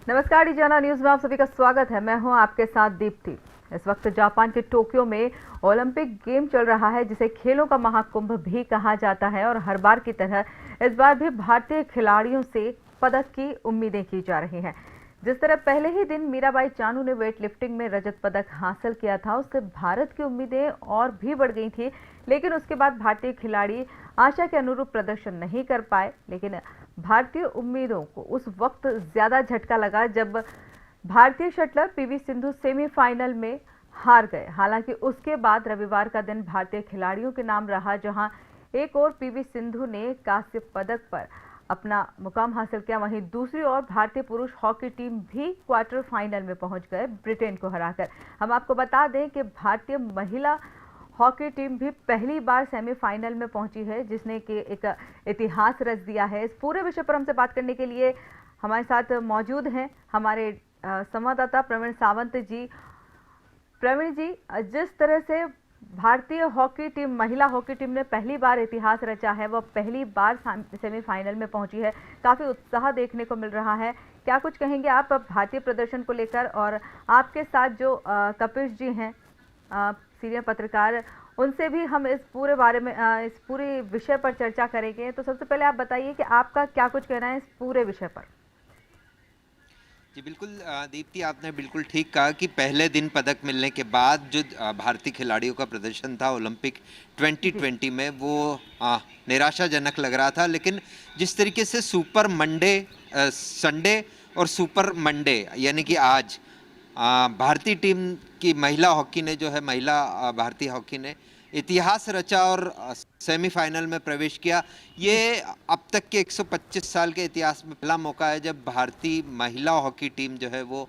नमस्कार, डिजाना न्यूज में आप सभी का स्वागत है। मैं हूं आपके साथ दीप्ति। इस वक्त जापान के टोक्यो में ओलंपिक गेम चल रहा है, जिसे खेलों का महाकुंभ भी कहा जाता है। और हर बार की तरह इस बार भी भारतीय खिलाड़ियों से पदक की उम्मीदें की जा रही हैं। जिस तरह पहले ही दिन मीराबाई चानू ने वेट लिफ्टिंग में रजत पदक हासिल किया था, उससे भारत की उम्मीदें और भी बढ़ गई थी। लेकिन उसके बाद भारतीय खिलाड़ी आशा के अनुरूप प्रदर्शन नहीं कर पाए। लेकिन भारतीय उम्मीदों को उस वक्त ज्यादा झटका लगा जब भारतीय शटलर पीवी सिंधु सेमीफाइनल में हार गए। हालांकि उसके बाद रविवार का दिन भारतीय खिलाड़ियों के नाम रहा, जहां एक ओर पीवी सिंधु ने कांस्य पदक पर अपना मुकाम हासिल किया, वहीं दूसरी ओर भारतीय पुरुष हॉकी टीम भी क्वार्टर फाइनल में पहुंच गए ब्रिटेन को हराकर। हम आपको बता दें कि भारतीय महिला हॉकी टीम भी पहली बार सेमीफाइनल में पहुंची है, जिसने कि एक इतिहास रच दिया है। इस पूरे विषय पर हमसे बात करने के लिए हमारे साथ मौजूद हैं हमारे संवाददाता प्रवीण सावंत जी। प्रवीण जी, जिस तरह से भारतीय हॉकी टीम, महिला हॉकी टीम ने पहली बार इतिहास रचा है, वह पहली बार सेमीफाइनल में पहुंची है, काफी उत्साह देखने को मिल रहा है। क्या कुछ कहेंगे आप भारतीय प्रदर्शन को लेकर? और आपके साथ जो कपिश जी हैं, सीनियर पत्रकार, उनसे भी हम इस पूरे बारे में, इस पूरे विषय पर चर्चा करेंगे। तो सबसे पहले आप बताइए कि आपका क्या कुछ कहना है इस पूरे विषय पर। जी बिल्कुल दीप्ति, आपने बिल्कुल ठीक कहा कि पहले दिन पदक मिलने के बाद जो भारतीय खिलाड़ियों का प्रदर्शन था ओलंपिक 2020 में, वो निराशाजनक लग रहा था। लेकिन जिस तरीके से सुपर मंडे, संडे और सुपर मंडे यानी कि आज भारतीय टीम की महिला हॉकी ने जो है, भारतीय हॉकी ने इतिहास रचा और सेमीफाइनल में प्रवेश किया। ये अब तक के 125 साल के इतिहास में पहला मौका है जब भारतीय महिला हॉकी टीम जो है वो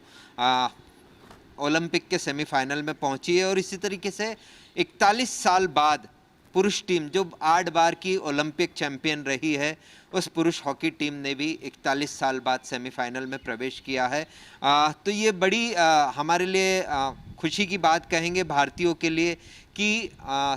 ओलंपिक के सेमीफाइनल में पहुंची है। और इसी तरीके से 41 साल बाद पुरुष टीम, जो 8 बार की ओलंपिक चैंपियन रही है, उस पुरुष हॉकी टीम ने भी 41 साल बाद सेमीफाइनल में प्रवेश किया है। तो ये बड़ी हमारे लिए खुशी की बात कहेंगे भारतीयों के लिए कि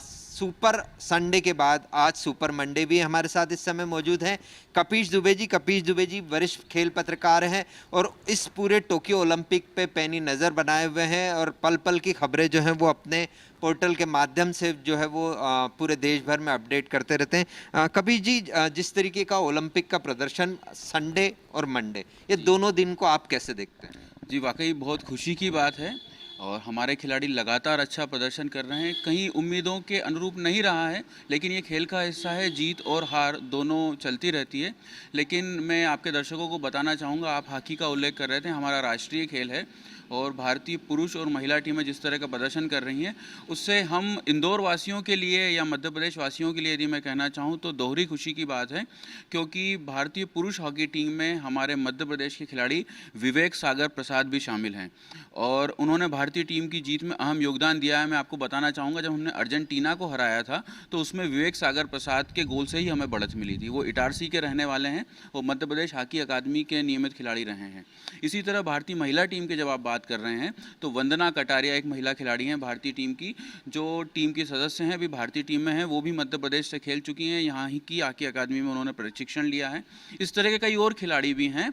सुपर संडे के बाद आज सुपर मंडे भी हमारे साथ इस समय मौजूद हैं कपिश दुबे जी वरिष्ठ खेल पत्रकार हैं और इस पूरे टोक्यो ओलंपिक पे पैनी नज़र बनाए हुए हैं और पल पल की खबरें जो हैं वो अपने पोर्टल के माध्यम से जो है वो पूरे देश भर में अपडेट करते रहते हैं। कपिश जी, जिस तरीके का ओलंपिक का प्रदर्शन संडे और मंडे, ये दोनों दिन को आप कैसे देखते हैं? जी, वाकई बहुत खुशी की बात है और हमारे खिलाड़ी लगातार अच्छा प्रदर्शन कर रहे हैं। कहीं उम्मीदों के अनुरूप नहीं रहा है, लेकिन ये खेल का हिस्सा है, जीत और हार दोनों चलती रहती है। लेकिन मैं आपके दर्शकों को बताना चाहूँगा, आप हॉकी का उल्लेख कर रहे थे, हमारा राष्ट्रीय खेल है और भारतीय पुरुष और महिला टीमें जिस तरह का प्रदर्शन कर रही हैं, उससे हम इंदौर वासियों के लिए या मध्य प्रदेश वासियों के लिए यदि मैं कहना चाहूँ तो दोहरी खुशी की बात है, क्योंकि भारतीय पुरुष हॉकी टीम में हमारे मध्य प्रदेश के खिलाड़ी विवेक सागर प्रसाद भी शामिल हैं और उन्होंने भारतीय टीम की जीत में अहम योगदान दिया है। मैं आपको बताना चाहूँगा, जब हमने अर्जेंटीना को हराया था तो उसमें विवेक सागर प्रसाद के गोल से ही हमें बढ़त मिली थी। वो इटारसी के रहने वाले हैं, वो मध्य प्रदेश हॉकी अकादमी के नियमित खिलाड़ी रहे हैं। इसी तरह भारतीय महिला टीम के जब आप बात कर रहे हैं तो वंदना कटारिया एक महिला खिलाड़ी हैं भारतीय टीम की, जो टीम की सदस्य हैं, अभी भारतीय टीम में हैं। वो भी मध्य प्रदेश से खेल चुकी हैं, यहाँ ही की हॉकी अकादमी में उन्होंने प्रशिक्षण लिया है। इस तरह के कई और खिलाड़ी भी हैं।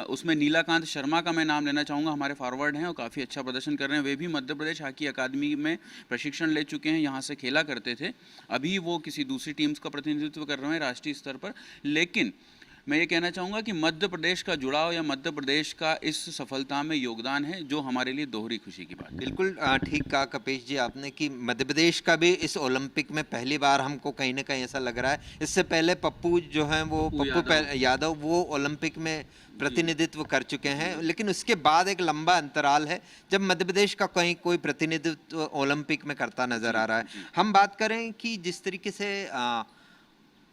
उसमें नीलाकांत शर्मा का मैं नाम लेना चाहूँगा, हमारे फॉरवर्ड हैं और काफ़ी अच्छा प्रदर्शन कर रहे हैं। वे भी मध्य प्रदेश हॉकी अकादमी में प्रशिक्षण ले चुके हैं, यहाँ से खेला करते थे। अभी वो किसी दूसरी टीम्स का प्रतिनिधित्व कर रहे हैं राष्ट्रीय स्तर पर। लेकिन मैं ये कहना चाहूँगा कि मध्य प्रदेश का जुड़ाव या मध्य प्रदेश का इस सफलता में योगदान है, जो हमारे लिए दोहरी खुशी की बात है। बिल्कुल ठीक कहा कपिश जी आपने कि मध्य प्रदेश का भी इस ओलंपिक में पहली बार हमको कहीं ना कहीं ऐसा लग रहा है। इससे पहले पप्पू जो हैं वो पप्पू यादव वो ओलंपिक में प्रतिनिधित्व कर चुके हैं, लेकिन उसके बाद एक लंबा अंतराल है जब मध्य प्रदेश का कहीं कोई प्रतिनिधित्व ओलंपिक में करता नजर आ रहा है। हम बात करें कि जिस तरीके से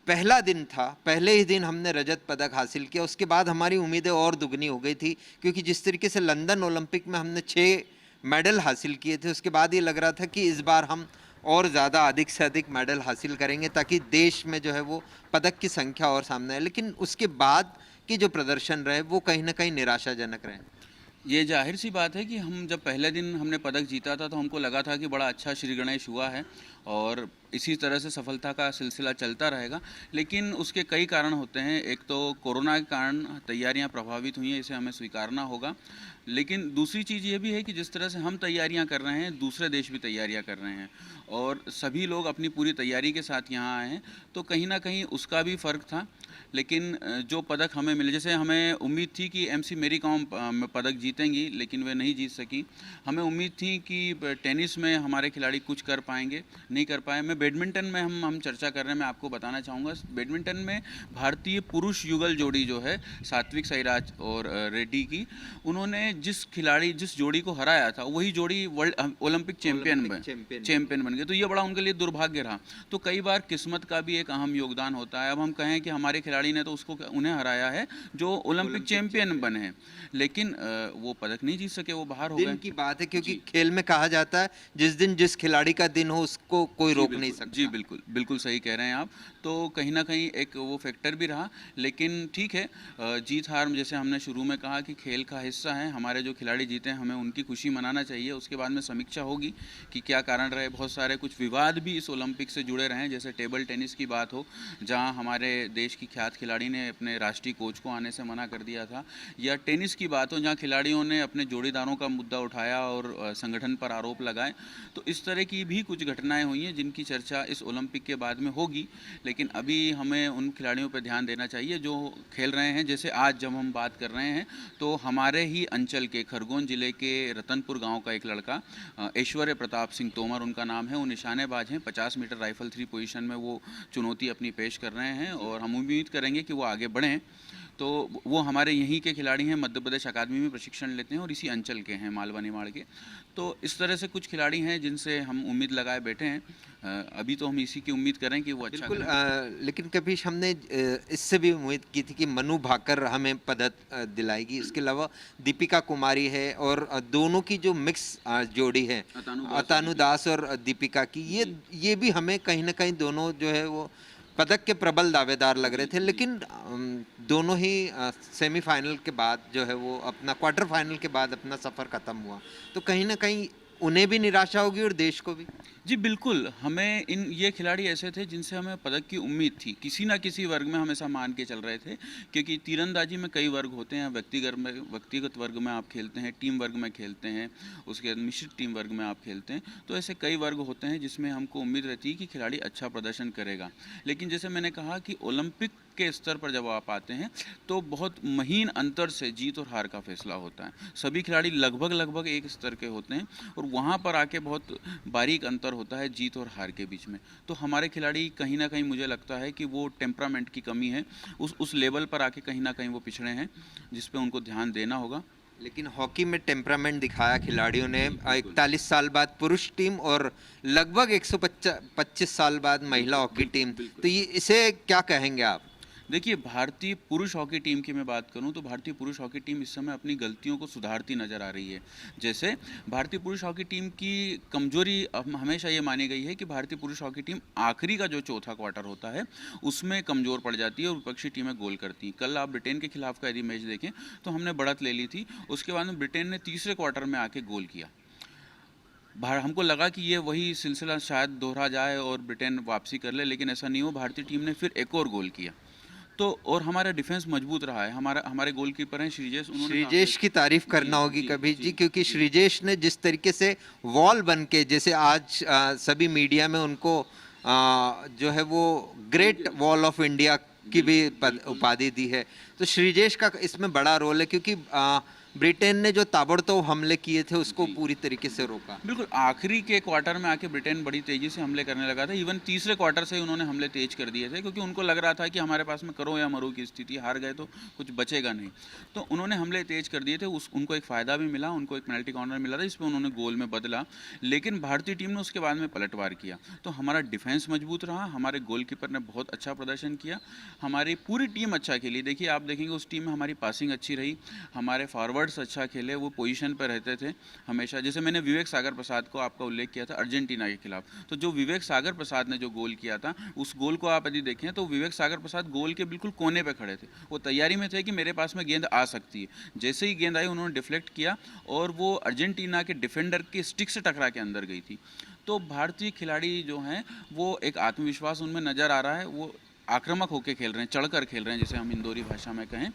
पहला दिन था, पहले ही दिन हमने रजत पदक हासिल किया, उसके बाद हमारी उम्मीदें और दुगनी हो गई थी, क्योंकि जिस तरीके से लंदन ओलंपिक में हमने 6 मेडल हासिल किए थे, उसके बाद ये लग रहा था कि इस बार हम और ज़्यादा अधिक से अधिक मेडल हासिल करेंगे ताकि देश में जो है वो पदक की संख्या और सामने आए। लेकिन उसके बाद के जो प्रदर्शन रहे वो कहीं ना कहीं निराशाजनक रहे। ये जाहिर सी बात है कि हम जब पहले दिन हमने पदक जीता था तो हमको लगा था कि बड़ा अच्छा श्री गणेश हुआ है और इसी तरह से सफलता का सिलसिला चलता रहेगा। लेकिन उसके कई कारण होते हैं। एक तो कोरोना के कारण तैयारियां प्रभावित हुई हैं, इसे हमें स्वीकारना होगा। लेकिन दूसरी चीज़ ये भी है कि जिस तरह से हम तैयारियां कर रहे हैं, दूसरे देश भी तैयारियां कर रहे हैं और सभी लोग अपनी पूरी तैयारी के साथ यहाँ आए हैं, तो कहीं ना कहीं उसका भी फ़र्क था। लेकिन जो पदक हमें मिले, जैसे हमें उम्मीद थी कि एमसी मेरी कॉम पदक जीतेंगी, लेकिन वे नहीं जीत सकी। हमें उम्मीद थी कि टेनिस में हमारे खिलाड़ी कुछ कर पाएंगे, नहीं कर पाए। मैं बैडमिंटन में हम चर्चा कर रहे हैं, मैं आपको बताना चाहूँगा बैडमिंटन में भारतीय पुरुष युगल जोड़ी जो है सात्विक साईराज और रेड्डी की, उन्होंने जिस जोड़ी को हराया था वही जोड़ी वर्ल्ड ओलंपिक चैंपियन बन गए। तो ये बड़ा उनके लिए दुर्भाग्य रहा। तो कई बार किस्मत का भी एक अहम योगदान होता है। अब हम कहें कि हमारे खिलाड़ी ने तो उन्हें हराया है जो ओलंपिक चैंपियन बने हैं, लेकिन वो पदक नहीं जीत सके, वो बाहर हो गए। दिन की बात है, क्योंकि खेल में कहा जाता है जिस दिन जिस खिलाड़ी का दिन हो उसको कोई रोक नहीं सकता। जी बिल्कुल, बिल्कुल सही कह रहे हैं आप। तो कहीं ना कहीं एक वो फैक्टर भी रहा। लेकिन ठीक है, जीत हार जैसे हमने शुरू में कहा कि खेल का हिस्सा है। हमारे जो खिलाड़ी जीते हैं हमें उनकी खुशी मनाना चाहिए। उसके बाद में समीक्षा होगी कि क्या कारण रहे। बहुत सारे कुछ विवाद भी इस ओलंपिक से जुड़े रहे हैं, जैसे टेबल टेनिस की बात हो, जहां हमारे देश की ख्यात खिलाड़ी ने अपने राष्ट्रीय कोच को आने से मना कर दिया था, या टेनिस की बात हो जहां खिलाड़ियों ने अपने जोड़ीदारों का मुद्दा उठाया और संगठन पर आरोप लगाए। तो इस तरह की भी कुछ घटनाएं हुई हैं जिनकी चर्चा इस ओलंपिक के बाद में होगी। लेकिन अभी हमें उन खिलाड़ियों पर ध्यान देना चाहिए जो खेल रहे हैं। जैसे आज जब हम बात कर रहे हैं तो हमारे ही अंचल के खरगोन जिले के रतनपुर गांव का एक लड़का ऐश्वर्य प्रताप सिंह तोमर उनका नाम है, वो निशानेबाज हैं। 50 मीटर राइफल 3 पोजीशन में वो चुनौती अपनी पेश कर रहे हैं और हम उम्मीद करेंगे कि वो आगे बढ़ें। तो वो हमारे यहीं के खिलाड़ी हैं, मध्य प्रदेश अकादमी में प्रशिक्षण लेते हैं और इसी अंचल के हैं, मालवा निमाड़ के। तो इस तरह से कुछ खिलाड़ी हैं जिनसे हम उम्मीद लगाए बैठे हैं। अभी तो हम इसी की उम्मीद करें कि वो अच्छा बिल्कुल। करें। लेकिन कभी हमने इससे भी उम्मीद की थी कि मनु भाकर हमें पदक दिलाएगी। इसके अलावा दीपिका कुमारी है और दोनों की जो मिक्स जोड़ी है अतानु दास और दीपिका की, ये भी हमें कहीं ना कहीं दोनों जो है वो पदक के प्रबल दावेदार लग रहे थे। लेकिन दोनों ही सेमीफाइनल के बाद जो है वो अपना क्वार्टर फाइनल के बाद अपना सफ़र ख़त्म हुआ, तो कहीं ना कहीं उन्हें भी निराशा होगी और देश को भी। जी बिल्कुल, हमें ये खिलाड़ी ऐसे थे जिनसे हमें पदक की उम्मीद थी, किसी ना किसी वर्ग में हमेशा मान के चल रहे थे। क्योंकि तीरंदाजी में कई वर्ग होते हैं, व्यक्तिगत वर्ग में आप खेलते हैं, टीम वर्ग में खेलते हैं, उसके बाद मिश्रित टीम वर्ग में आप खेलते हैं। तो ऐसे कई वर्ग होते हैं जिसमें हमको उम्मीद रहती है कि खिलाड़ी अच्छा प्रदर्शन करेगा। लेकिन जैसे मैंने कहा कि ओलंपिक के स्तर पर जब आप आते हैं तो बहुत महीन अंतर से जीत और हार का फैसला होता है। सभी खिलाड़ी लगभग एक स्तर के होते हैं और वहाँ पर आके बहुत बारीक अंतर होता है जीत और हार के बीच में। तो हमारे खिलाड़ी कहीं ना कहीं मुझे लगता है कि वो टेम्परामेंट की कमी है, उस लेवल पर आके कहीं ना कहीं वो पिछड़े हैं, जिस पे उनको ध्यान देना होगा। लेकिन हॉकी में टेम्परामेंट दिखाया खिलाड़ियों ने। 41 साल बाद पुरुष टीम और लगभग 125 साल बाद महिला हॉकी टीम, तो ये इसे क्या कहेंगे आप? देखिए, भारतीय पुरुष हॉकी टीम की मैं बात करूं तो भारतीय पुरुष हॉकी टीम इस समय अपनी गलतियों को सुधारती नज़र आ रही है। जैसे भारतीय पुरुष हॉकी टीम की कमजोरी हमेशा ये मानी गई है कि भारतीय पुरुष हॉकी टीम आखिरी का जो चौथा क्वार्टर होता है उसमें कमज़ोर पड़ जाती है और विपक्षी टीमें गोल करती हैं। कल आप ब्रिटेन के खिलाफ का यदि मैच देखें तो हमने बढ़त ले ली थी, उसके बाद में ब्रिटेन ने तीसरे क्वार्टर में आके गोल किया। हमको लगा कि ये वही सिलसिला शायद दोहरा जाए और ब्रिटेन वापसी कर ले, लेकिन ऐसा नहीं हो। भारतीय टीम ने फिर एक और गोल किया। तो और हमारा डिफेंस मजबूत रहा है। हमारे गोलकीपर हैं श्रीजेश, श्रीजेश की तारीफ करना होगी कभी जी, क्योंकि श्रीजेश ने जिस तरीके से वॉल बन के, जैसे आज सभी मीडिया में उनको जो है वो ग्रेट वॉल ऑफ इंडिया की भी उपाधि दी है, तो श्रीजेश का इसमें बड़ा रोल है। क्योंकि ब्रिटेन ने जो ताबड़तोड़ हमले किए थे उसको पूरी तरीके से रोका। बिल्कुल, आखिरी के क्वार्टर में आके ब्रिटेन बड़ी तेजी से हमले करने लगा था। इवन तीसरे क्वार्टर से उन्होंने हमले तेज कर दिए थे, क्योंकि उनको लग रहा था कि हमारे पास में करो या मरो की स्थिति, हार गए तो कुछ बचेगा नहीं। तो उन्होंने हमले तेज कर दिए थे। उनको एक फ़ायदा भी मिला, उनको एक पेनल्टी कॉर्नर मिला था जिसमें उन्होंने गोल में बदला। लेकिन भारतीय टीम ने उसके बाद में पलटवार किया। तो हमारा डिफेंस मजबूत रहा, हमारे गोलकीपर ने बहुत अच्छा प्रदर्शन किया, हमारी पूरी टीम अच्छा खेली। देखिए, आप देखेंगे उस टीम में हमारी पासिंग अच्छी रही, हमारे फॉरवर्ड एफर्ट्स अच्छा खेले, वो पोजीशन पर रहते थे हमेशा। जैसे मैंने विवेक सागर प्रसाद को आपका उल्लेख किया था अर्जेंटीना के खिलाफ, तो जो विवेक सागर प्रसाद ने जो गोल किया था, उस गोल को आप यदि देखें तो विवेक सागर प्रसाद गोल के बिल्कुल कोने पे खड़े थे। वो तैयारी में थे कि मेरे पास में गेंद आ सकती है। जैसे ही गेंद आई उन्होंने डिफ्लेक्ट किया और वो अर्जेंटीना के डिफेंडर के स्टिक से टकरा के अंदर गई थी। तो भारतीय खिलाड़ी जो हैं वो एक आत्मविश्वास उनमें नज़र आ रहा है, वो आक्रामक होकर खेल रहे हैं, चढ़कर खेल रहे हैं, जैसे हम इंदौरी भाषा में कहें,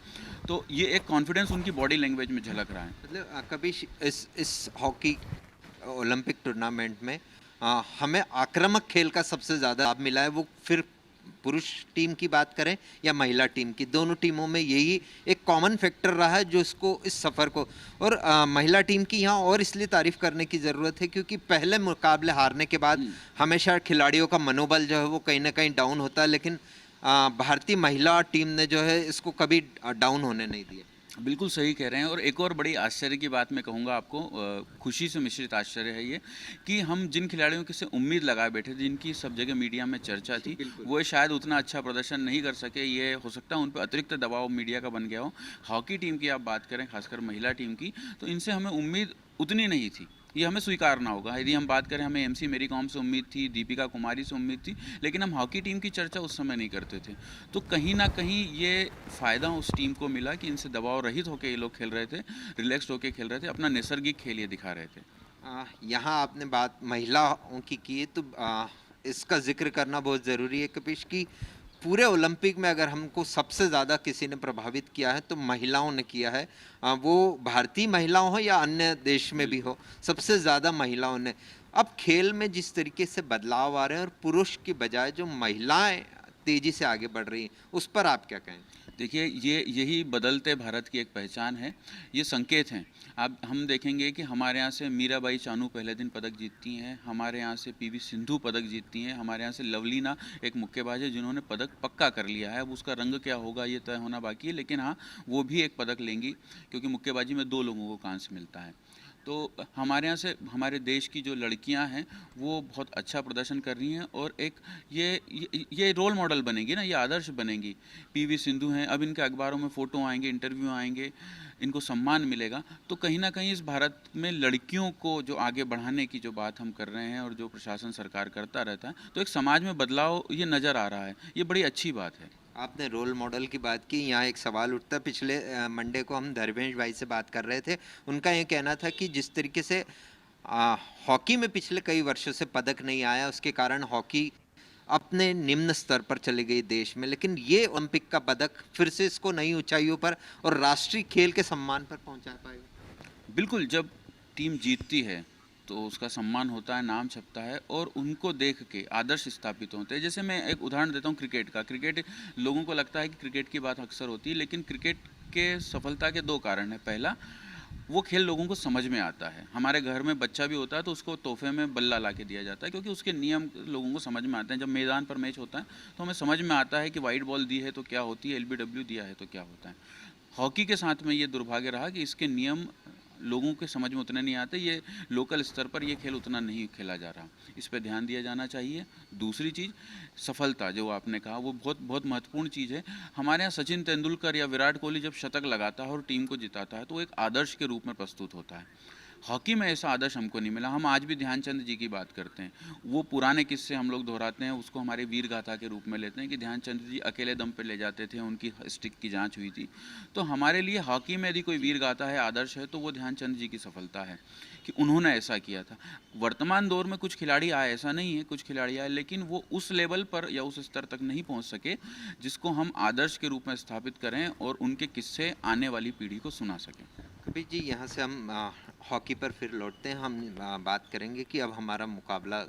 तो ये एक कॉन्फिडेंस उनकी बॉडी लैंग्वेज में झलक रहा है। मतलब कभी इस हॉकी ओलंपिक टूर्नामेंट में हमें आक्रामक खेल का सबसे ज़्यादा लाभ मिला है, वो फिर पुरुष टीम की बात करें या महिला टीम की, दोनों टीमों में यही एक कॉमन फैक्टर रहा है जो इसको इस सफ़र को, और महिला टीम की यहाँ और इसलिए तारीफ करने की ज़रूरत है क्योंकि पहले मुकाबले हारने के बाद हमेशा खिलाड़ियों का मनोबल जो है वो कहीं ना कहीं डाउन होता है, लेकिन भारतीय महिला टीम ने जो है इसको कभी डाउन होने नहीं दिया। बिल्कुल सही कह रहे हैं। और एक और बड़ी आश्चर्य की बात मैं कहूँगा आपको, खुशी से मिश्रित आश्चर्य है ये, कि हम जिन खिलाड़ियों की से उम्मीद लगाए बैठे थे, जिनकी सब जगह मीडिया में चर्चा थी, वो शायद उतना अच्छा प्रदर्शन नहीं कर सके। ये हो सकता है उन पर अतिरिक्त दबाव मीडिया का बन गया हो। हॉकी टीम की आप बात करें, खासकर महिला टीम की, तो इनसे हमें उम्मीद उतनी नहीं थी, ये हमें स्वीकारना होगा। यदि हम बात करें, हमें एमसी मेरी कॉम से उम्मीद थी, दीपिका कुमारी से उम्मीद थी, लेकिन हम हॉकी टीम की चर्चा उस समय नहीं करते थे। तो कहीं ना कहीं ये फ़ायदा उस टीम को मिला कि इनसे दबाव रहित होकर ये लोग खेल रहे थे, रिलैक्स्ड होकर खेल रहे थे, अपना नैसर्गिक खेल ये दिखा रहे थे। यहाँ आपने बात महिलाओं की है तो इसका जिक्र करना बहुत ज़रूरी है कपिश की पूरे ओलंपिक में अगर हमको सबसे ज़्यादा किसी ने प्रभावित किया है तो महिलाओं ने किया है, वो भारतीय महिलाओं हो या अन्य देश में भी हो, सबसे ज़्यादा महिलाओं ने। अब खेल में जिस तरीके से बदलाव आ रहे हैं और पुरुष की बजाय जो महिलाएं तेज़ी से आगे बढ़ रही हैं, उस पर आप क्या कहें? देखिए, यही बदलते भारत की एक पहचान है, ये संकेत हैं। अब हम देखेंगे कि हमारे यहाँ से मीराबाई चानू पहले दिन पदक जीतती हैं, हमारे यहाँ से पीवी सिंधु पदक जीतती हैं, हमारे यहाँ से लवलीना एक मुक्केबाज है जिन्होंने पदक पक्का कर लिया है। अब उसका रंग क्या होगा ये तय होना बाकी है, लेकिन हाँ, वो भी एक पदक लेंगी क्योंकि मुक्केबाजी में 2 लोगों को कांस्य मिलता है। तो हमारे यहाँ से हमारे देश की जो लड़कियां हैं वो बहुत अच्छा प्रदर्शन कर रही हैं और एक ये रोल मॉडल बनेंगी ना, ये आदर्श बनेंगी। पीवी सिंधु हैं, अब इनके अखबारों में फ़ोटो आएंगे, इंटरव्यू आएंगे, इनको सम्मान मिलेगा। तो कहीं ना कहीं इस भारत में लड़कियों को जो आगे बढ़ाने की जो बात हम कर रहे हैं और जो प्रशासन सरकार करता रहता है, तो एक समाज में बदलाव ये नज़र आ रहा है, ये बड़ी अच्छी बात है। आपने रोल मॉडल की बात की, यहाँ एक सवाल उठता है। पिछले मंडे को हम धर्मेश भाई से बात कर रहे थे, उनका ये कहना था कि जिस तरीके से हॉकी में पिछले कई वर्षों से पदक नहीं आया, उसके कारण हॉकी अपने निम्न स्तर पर चली गई देश में, लेकिन ये ओलंपिक का पदक फिर से इसको नई ऊंचाइयों पर और राष्ट्रीय खेल के सम्मान पर पहुंचा पाएगा। बिल्कुल, जब टीम जीतती है तो उसका सम्मान होता है, नाम छपता है और उनको देख के आदर्श स्थापित होते हैं। जैसे मैं एक उदाहरण देता हूँ क्रिकेट का। क्रिकेट, लोगों को लगता है कि क्रिकेट की बात अक्सर होती है, लेकिन क्रिकेट के सफलता के 2 कारण हैं। पहला, वो खेल लोगों को समझ में आता है। हमारे घर में बच्चा भी होता है तो उसको तोहफे में बल्ला ला के दिया जाता है क्योंकि उसके नियम लोगों को समझ में आते हैं। जब मैदान पर मैच होता है तो हमें समझ में आता है कि वाइट बॉल दी है तो क्या होती है, LBW दिया है तो क्या होता है। हॉकी के साथ में ये दुर्भाग्य रहा कि इसके नियम लोगों के समझ में उतने नहीं आते, ये लोकल स्तर पर ये खेल उतना नहीं खेला जा रहा, इस पे ध्यान दिया जाना चाहिए। दूसरी चीज़, सफलता जो आपने कहा वो बहुत बहुत महत्वपूर्ण चीज़ है। हमारे यहाँ सचिन तेंदुलकर या विराट कोहली जब शतक लगाता है और टीम को जिताता है तो वो एक आदर्श के रूप में प्रस्तुत होता है। हॉकी में ऐसा आदर्श हमको नहीं मिला। हम आज भी ध्यानचंद जी की बात करते हैं, वो पुराने किस्से हम लोग दोहराते हैं, उसको हमारे वीर गाथा के रूप में लेते हैं कि ध्यानचंद जी अकेले दम पे ले जाते थे, उनकी स्टिक की जांच हुई थी। तो हमारे लिए हॉकी में यदि कोई वीर गाथा है, आदर्श है, तो वो ध्यानचंद जी की सफलता है कि उन्होंने ऐसा किया था। वर्तमान दौर में कुछ खिलाड़ी आए, ऐसा नहीं है, कुछ खिलाड़ी आए, लेकिन वो उस लेवल पर या उस स्तर तक नहीं पहुंच सके जिसको हम आदर्श के रूप में स्थापित करें और उनके किस्से आने वाली पीढ़ी को सुना सकें। कपिल जी, यहाँ से हम हॉकी पर फिर लौटते हैं। हम बात करेंगे कि अब हमारा मुकाबला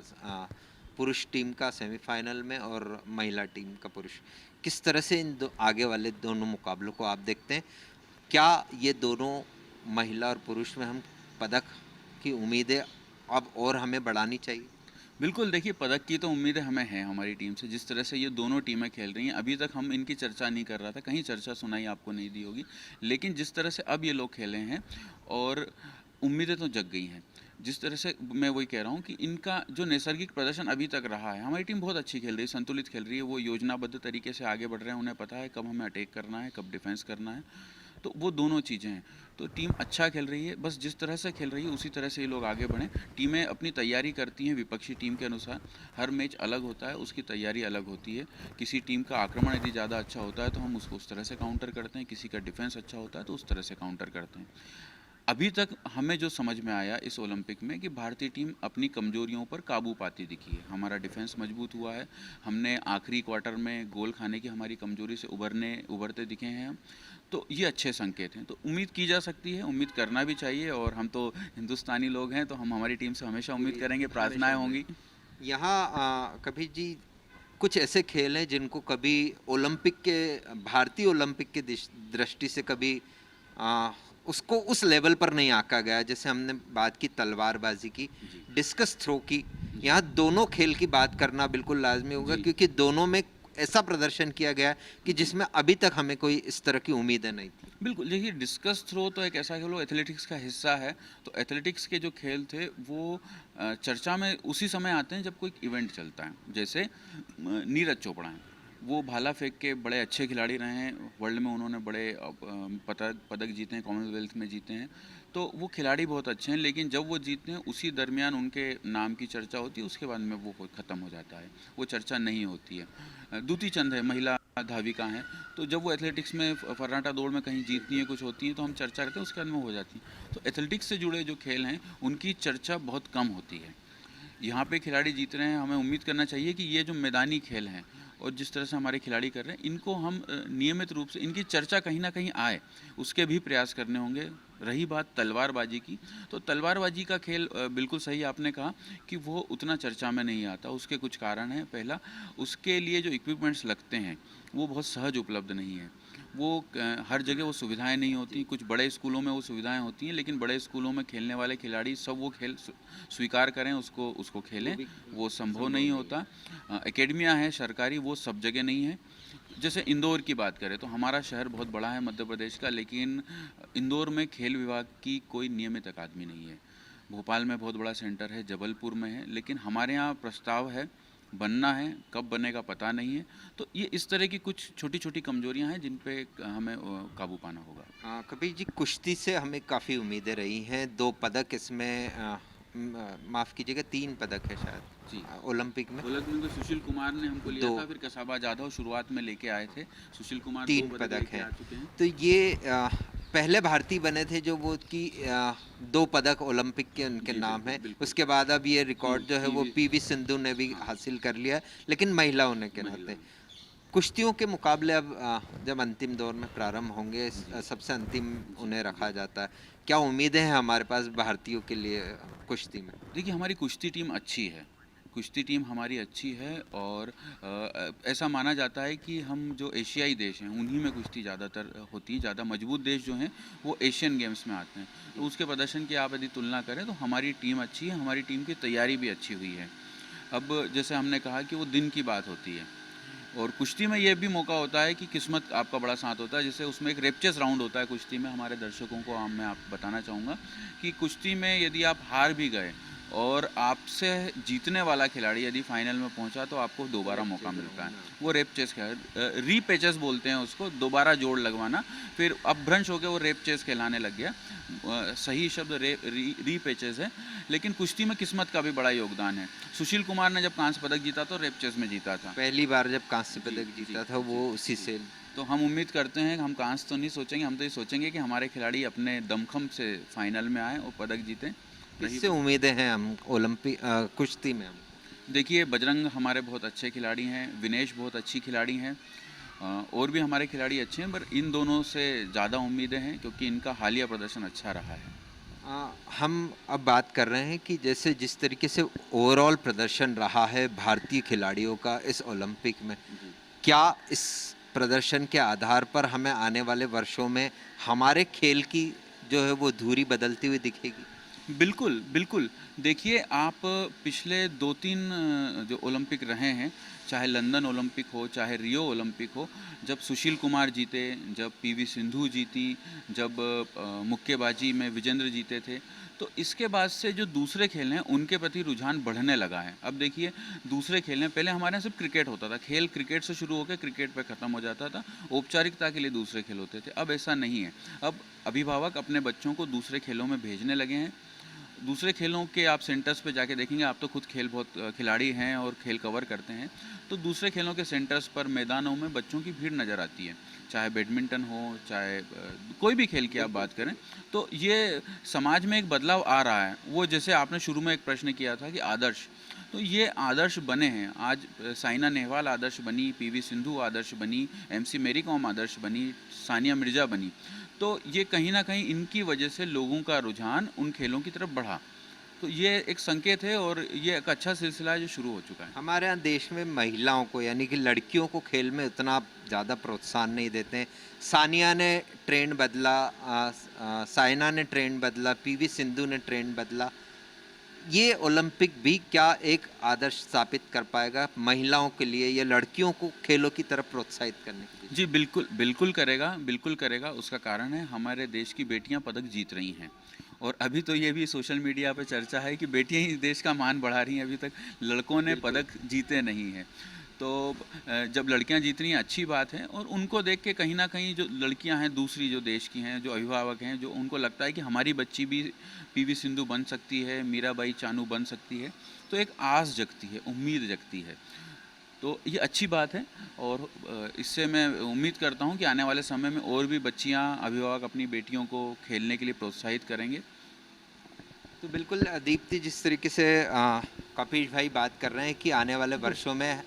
पुरुष टीम का सेमीफाइनल में और महिला टीम का पुरुष, किस तरह से इन आगे वाले दोनों मुकाबलों को आप देखते हैं? क्या ये दोनों महिला और पुरुष में हम पदक की उम्मीदें अब और हमें बढ़ानी चाहिए? बिल्कुल, देखिए, पदक की तो उम्मीदें हमें हैं हमारी टीम से। जिस तरह से ये दोनों टीमें खेल रही हैं, अभी तक हम इनकी चर्चा नहीं कर रहा था, कहीं चर्चा सुनाई आपको नहीं दी होगी, लेकिन जिस तरह से अब ये लोग खेले हैं और उम्मीदें तो जग गई हैं। जिस तरह से मैं वही कह रहा हूँ कि इनका जो नैसर्गिक प्रदर्शन अभी तक रहा है, हमारी टीम बहुत अच्छी खेल रही है, संतुलित खेल रही है, वो योजनाबद्ध तरीके से आगे बढ़ रहे हैं, उन्हें पता है कब हमें अटैक करना है, कब डिफेंस करना है। तो वो दोनों चीज़ें हैं। तो टीम अच्छा खेल रही है, बस जिस तरह से खेल रही है उसी तरह से ये लोग आगे बढ़ें। टीमें अपनी तैयारी करती हैं विपक्षी टीम के अनुसार, हर मैच अलग होता है, उसकी तैयारी अलग होती है। किसी टीम का आक्रमण यदि ज़्यादा अच्छा होता है तो हम उसको उस तरह से काउंटर करते हैं, किसी का डिफेंस अच्छा होता है तो उस तरह से काउंटर करते हैं। अभी तक हमें जो समझ में आया इस ओलंपिक में कि भारतीय टीम अपनी कमजोरियों पर काबू पाती दिखी है। हमारा डिफेंस मजबूत हुआ है, हमने आखिरी क्वार्टर में गोल खाने की हमारी कमजोरी से उभरते दिखे हैं हम। तो ये अच्छे संकेत हैं, तो उम्मीद की जा सकती है, उम्मीद करना भी चाहिए, और हम तो हिंदुस्तानी लोग हैं तो हम हमारी टीम से हमेशा उम्मीद करेंगे, प्रार्थनाएं होंगी। यहाँ कभी जी कुछ ऐसे खेल हैं जिनको कभी ओलंपिक के भारतीय ओलंपिक के दृष्टि से कभी उसको उस लेवल पर नहीं आंका गया, जैसे हमने बात की तलवारबाजी की, डिस्कस थ्रो की। यहाँ दोनों खेल की बात करना बिल्कुल लाजमी होगा, क्योंकि दोनों में ऐसा प्रदर्शन किया गया कि जिसमें अभी तक हमें कोई इस तरह की उम्मीदें नहीं थी। बिल्कुल, देखिए डिस्कस थ्रो तो एक ऐसा खेल, वो एथलेटिक्स का हिस्सा है। तो एथलेटिक्स के जो खेल थे वो चर्चा में उसी समय आते हैं जब कोई इवेंट चलता है। जैसे नीरज चोपड़ा हैं, वो भाला फेंक के बड़े अच्छे खिलाड़ी रहे हैं, वर्ल्ड में उन्होंने बड़े पदक जीते हैं, कॉमनवेल्थ में जीते हैं। तो वो खिलाड़ी बहुत अच्छे हैं, लेकिन जब वो जीतते हैं उसी दरमियान उनके नाम की चर्चा होती है, उसके बाद में वो ख़त्म हो जाता है, वो चर्चा नहीं होती है। दूती चंद है, महिला धाविका हैं, तो जब वो एथलेटिक्स में फर्राटा दौड़ में कहीं जीतती हैं, कुछ होती हैं, तो हम चर्चा करते हैं, उसके बाद में हो जाती हैं। तो एथलेटिक्स से जुड़े जो खेल हैं उनकी चर्चा बहुत कम होती है। यहाँ पे खिलाड़ी जीत रहे हैं, हमें उम्मीद करना चाहिए कि ये जो मैदानी खेल हैं और जिस तरह से हमारे खिलाड़ी कर रहे हैं, इनको हम नियमित रूप से इनकी चर्चा कहीं ना कहीं आए, उसके भी प्रयास करने होंगे। रही बात तलवारबाजी की, तो तलवारबाजी का खेल बिल्कुल सही आपने कहा कि वो उतना चर्चा में नहीं आता। उसके कुछ कारण हैं। पहला, उसके लिए जो इक्विपमेंट्स लगते हैं वो बहुत सहज उपलब्ध नहीं है। वो हर जगह वो सुविधाएं नहीं होती। कुछ बड़े स्कूलों में वो सुविधाएं होती हैं, लेकिन बड़े स्कूलों में खेलने वाले खिलाड़ी सब वो खेल स्वीकार करें, उसको खेलें, वो संभव नहीं होता। एकेडमियाँ हैं सरकारी, वो सब जगह नहीं है। जैसे इंदौर की बात करें तो हमारा शहर बहुत बड़ा है मध्य प्रदेश का, लेकिन इंदौर में खेल विभाग की कोई नियमित अकादमी नहीं है। भोपाल में बहुत बड़ा सेंटर है, जबलपुर में है, लेकिन हमारे यहाँ प्रस्ताव है, बनना है, कब बनेगा पता नहीं है। तो ये इस तरह की कुछ छोटी छोटी कमजोरियां हैं जिन पे हमें काबू पाना होगा। कबीर जी, कुश्ती से हमें काफ़ी उम्मीदें रही हैं। 2 पदक इसमें माफ़ कीजिएगा, 3 पदक है शायद जी, ओलंपिक में। ओलंपिक में सुशील कुमार ने हमको लिया दो था, फिर कसाबा जाधव शुरुआत में लेके आए थे। सुशील कुमार 3 2 पदक पदक लेके हैं। आ चुके हैं। तो ये पहले भारतीय बने थे जो वो कि 2 पदक ओलंपिक के उनके जी, नाम बिल्कुल, है। बिल्कुल। उसके बाद अब ये रिकॉर्ड जो है वो पीवी पीवी सिंधु ने भी हाँ, हासिल कर लिया, लेकिन महिलाओं ने के नाते। कुश्तियों के मुकाबले अब जब अंतिम दौर में प्रारंभ होंगे, सबसे अंतिम उन्हें रखा जाता है। क्या उम्मीदें हैं हमारे पास भारतीयों के लिए कुश्ती में? देखिए हमारी कुश्ती टीम अच्छी है, कुश्ती टीम हमारी अच्छी है, और ऐसा माना जाता है कि हम जो एशियाई देश हैं उन्हीं में कुश्ती ज़्यादातर होती है। ज़्यादा मजबूत देश जो हैं वो एशियन गेम्स में आते हैं। तो उसके प्रदर्शन की आप यदि तुलना करें तो हमारी टीम अच्छी है, हमारी टीम की तैयारी भी अच्छी हुई है। अब जैसे हमने कहा कि वो दिन की बात होती है, और कुश्ती में ये भी मौका होता है कि किस्मत आपका बड़ा साथ होता है। जैसे उसमें एक रेपचेस राउंड होता है कुश्ती में। हमारे दर्शकों को मैं आप बताना चाहूँगा कि कुश्ती में यदि आप हार भी गए और आपसे जीतने वाला खिलाड़ी यदि फाइनल में पहुंचा तो आपको दोबारा मौका मिलता है। वो रेप चेस रीपेचेस बोलते हैं उसको, दोबारा जोड़ लगवाना। फिर अब भ्रंश होकर वो रेप चेस कहलाने लग गया। सही शब्द रीपेचेस है। लेकिन कुश्ती में किस्मत का भी बड़ा योगदान है। सुशील कुमार ने जब कांस्य पदक जीता तो रेप चेस में जीता था, पहली बार जब कांस्य पदक जीता था वो उसी से। तो हम उम्मीद करते हैं कि हम कांस्य तो नहीं सोचेंगे, हम तो ये सोचेंगे कि हमारे खिलाड़ी अपने दमखम से फाइनल में आए और पदक जीतें। किससे उम्मीदें हैं हम ओलंपिक कुश्ती में? हम देखिए बजरंग हमारे बहुत अच्छे खिलाड़ी हैं, विनेश बहुत अच्छी खिलाड़ी हैं, और भी हमारे खिलाड़ी अच्छे हैं, पर इन दोनों से ज़्यादा उम्मीदें हैं क्योंकि इनका हालिया प्रदर्शन अच्छा रहा है। हम अब बात कर रहे हैं कि जैसे जिस तरीके से ओवरऑल प्रदर्शन रहा है भारतीय खिलाड़ियों का इस ओलंपिक में, क्या इस प्रदर्शन के आधार पर हमें आने वाले वर्षों में हमारे खेल की जो है वो धुरी बदलती हुई दिखेगी? बिल्कुल, बिल्कुल। देखिए आप पिछले 2-3 जो ओलंपिक रहे हैं, चाहे लंदन ओलंपिक हो, चाहे रियो ओलंपिक हो, जब सुशील कुमार जीते, जब पीवी सिंधु जीती, जब मुक्केबाजी में विजेंद्र जीते थे, तो तो इसके बाद से जो दूसरे खेल हैं उनके प्रति रुझान बढ़ने लगा है। अब देखिए दूसरे खेल हैं, पहले हमारे यहाँ सिर्फ क्रिकेट होता था, खेल क्रिकेट से शुरू होकर क्रिकेट पे ख़त्म हो जाता था, औपचारिकता के लिए दूसरे खेल होते थे। अब ऐसा नहीं है, अब अभिभावक अपने बच्चों को दूसरे खेलों में भेजने लगे हैं। दूसरे खेलों के आप सेंटर्स पे जाके देखेंगे, आप तो खुद खेल बहुत खिलाड़ी हैं और खेल कवर करते हैं, तो दूसरे खेलों के सेंटर्स पर मैदानों में बच्चों की भीड़ नज़र आती है, चाहे बैडमिंटन हो, चाहे कोई भी खेल की आप बात करें। तो ये समाज में एक बदलाव आ रहा है। वो जैसे आपने शुरू में एक प्रश्न किया था कि आदर्श, तो ये आदर्श बने हैं। आज साइना नेहवाल आदर्श बनी, पीवी सिंधु आदर्श बनी, एमसी मैरी कॉम आदर्श बनी, सानिया मिर्जा बनी। तो ये कहीं ना कहीं इनकी वजह से लोगों का रुझान उन खेलों की तरफ बढ़ा। तो ये एक संकेत है और ये एक अच्छा सिलसिला है जो शुरू हो चुका है। हमारे यहाँ देश में महिलाओं को यानी कि लड़कियों को खेल में उतना ज़्यादा प्रोत्साहन नहीं देते हैं। सानिया ने ट्रेंड बदला, साइना ने ट्रेंड बदला, पीवी सिंधु ने ट्रेंड बदला। ये ओलंपिक भी क्या एक आदर्श स्थापित कर पाएगा महिलाओं के लिए या लड़कियों को खेलों की तरफ प्रोत्साहित करने के लिए? जी बिल्कुल, बिल्कुल करेगा, बिल्कुल करेगा। उसका कारण है हमारे देश की बेटियां पदक जीत रही हैं। और अभी तो ये भी सोशल मीडिया पे चर्चा है कि बेटियां ही देश का मान बढ़ा रही हैं, अभी तक लड़कों ने पदक जीते नहीं हैं। तो जब लड़कियां जीत रही हैं अच्छी बात है, और उनको देख के कहीं ना कहीं जो लड़कियां हैं दूसरी जो देश की हैं, जो अभिभावक हैं, जो उनको लगता है कि हमारी बच्ची भी पीवी सिंधु बन सकती है, मीराबाई चानू बन सकती है, तो एक आस जगती है, उम्मीद जगती है। तो ये अच्छी बात है और इससे मैं उम्मीद करता हूँ कि आने वाले समय में और भी बच्चियाँ, अभिभावक अपनी बेटियों को खेलने के लिए प्रोत्साहित करेंगे। तो बिल्कुल दीप्ति, जिस तरीके से कपिश भाई बात कर रहे हैं कि आने वाले वर्षों में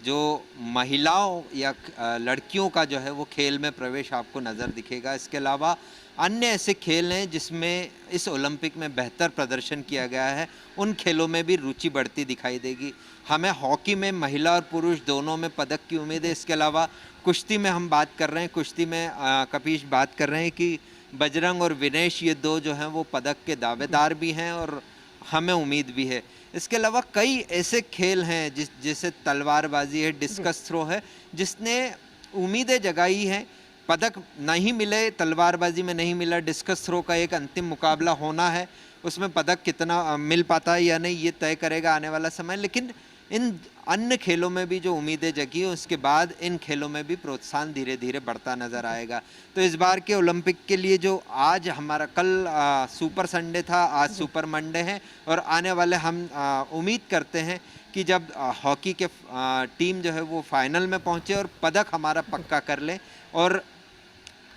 जो महिलाओं या लड़कियों का जो है वो खेल में प्रवेश आपको नज़र दिखेगा। इसके अलावा अन्य ऐसे खेल हैं जिसमें इस ओलंपिक में बेहतर प्रदर्शन किया गया है, उन खेलों में भी रुचि बढ़ती दिखाई देगी। हमें हॉकी में महिला और पुरुष दोनों में पदक की उम्मीद है। इसके अलावा कुश्ती में हम बात कर रहे हैं, कुश्ती में कपिश बात कर रहे हैं कि बजरंग और विनेश ये दो जो हैं वो पदक के दावेदार भी हैं और हमें उम्मीद भी है। इसके अलावा कई ऐसे खेल हैं जैसे तलवारबाजी है, डिस्कस थ्रो है, जिसने उम्मीदें जगाई हैं। पदक नहीं मिले, तलवारबाजी में नहीं मिला, डिस्कस थ्रो का एक अंतिम मुकाबला होना है, उसमें पदक कितना मिल पाता है या नहीं ये तय करेगा आने वाला समय। लेकिन इन अन्य खेलों में भी जो उम्मीदें जगी हैं, उसके बाद इन खेलों में भी प्रोत्साहन धीरे धीरे बढ़ता नज़र आएगा। तो इस बार के ओलंपिक के लिए जो आज हमारा कल सुपर संडे था, आज सुपर मंडे है, और आने वाले हम उम्मीद करते हैं कि जब हॉकी के टीम जो है वो फाइनल में पहुँचे और पदक हमारा पक्का कर ले और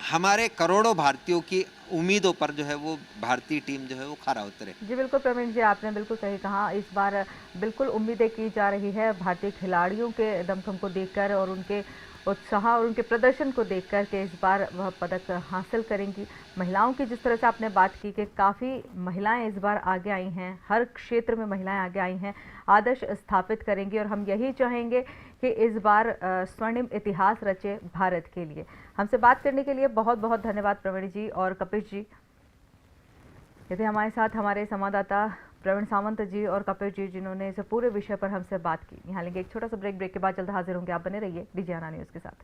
हमारे करोड़ों भारतीयों की उम्मीदों पर जो है वो भारतीय टीम जो है वो खरा उतरे। जी बिल्कुल प्रवीण जी, आपने बिल्कुल सही कहा। इस बार बिल्कुल उम्मीदें की जा रही है भारतीय खिलाड़ियों के दमखम को देखकर और उनके उत्साह और उनके प्रदर्शन को देखकर कि इस बार वह पदक हासिल करेंगी। महिलाओं की जिस तरह से आपने बात की कि काफ़ी महिलाएं इस बार आगे आई हैं, हर क्षेत्र में महिलाएं आगे आई हैं, आदर्श स्थापित करेंगी और हम यही चाहेंगे कि इस बार स्वर्णिम इतिहास रचे भारत के लिए। हमसे बात करने के लिए बहुत बहुत धन्यवाद प्रवीण जी और कपिश जी। ये थे हमारे साथ हमारे संवाददाता प्रवीण सावंत जी और कपिश जी, जिन्होंने इस पूरे विषय पर हमसे बात की। यहाँ लेंगे एक छोटा सा ब्रेक के बाद जल्द हाजिर होंगे। आप बने रहिए डीजे आना न्यूज़ के साथ।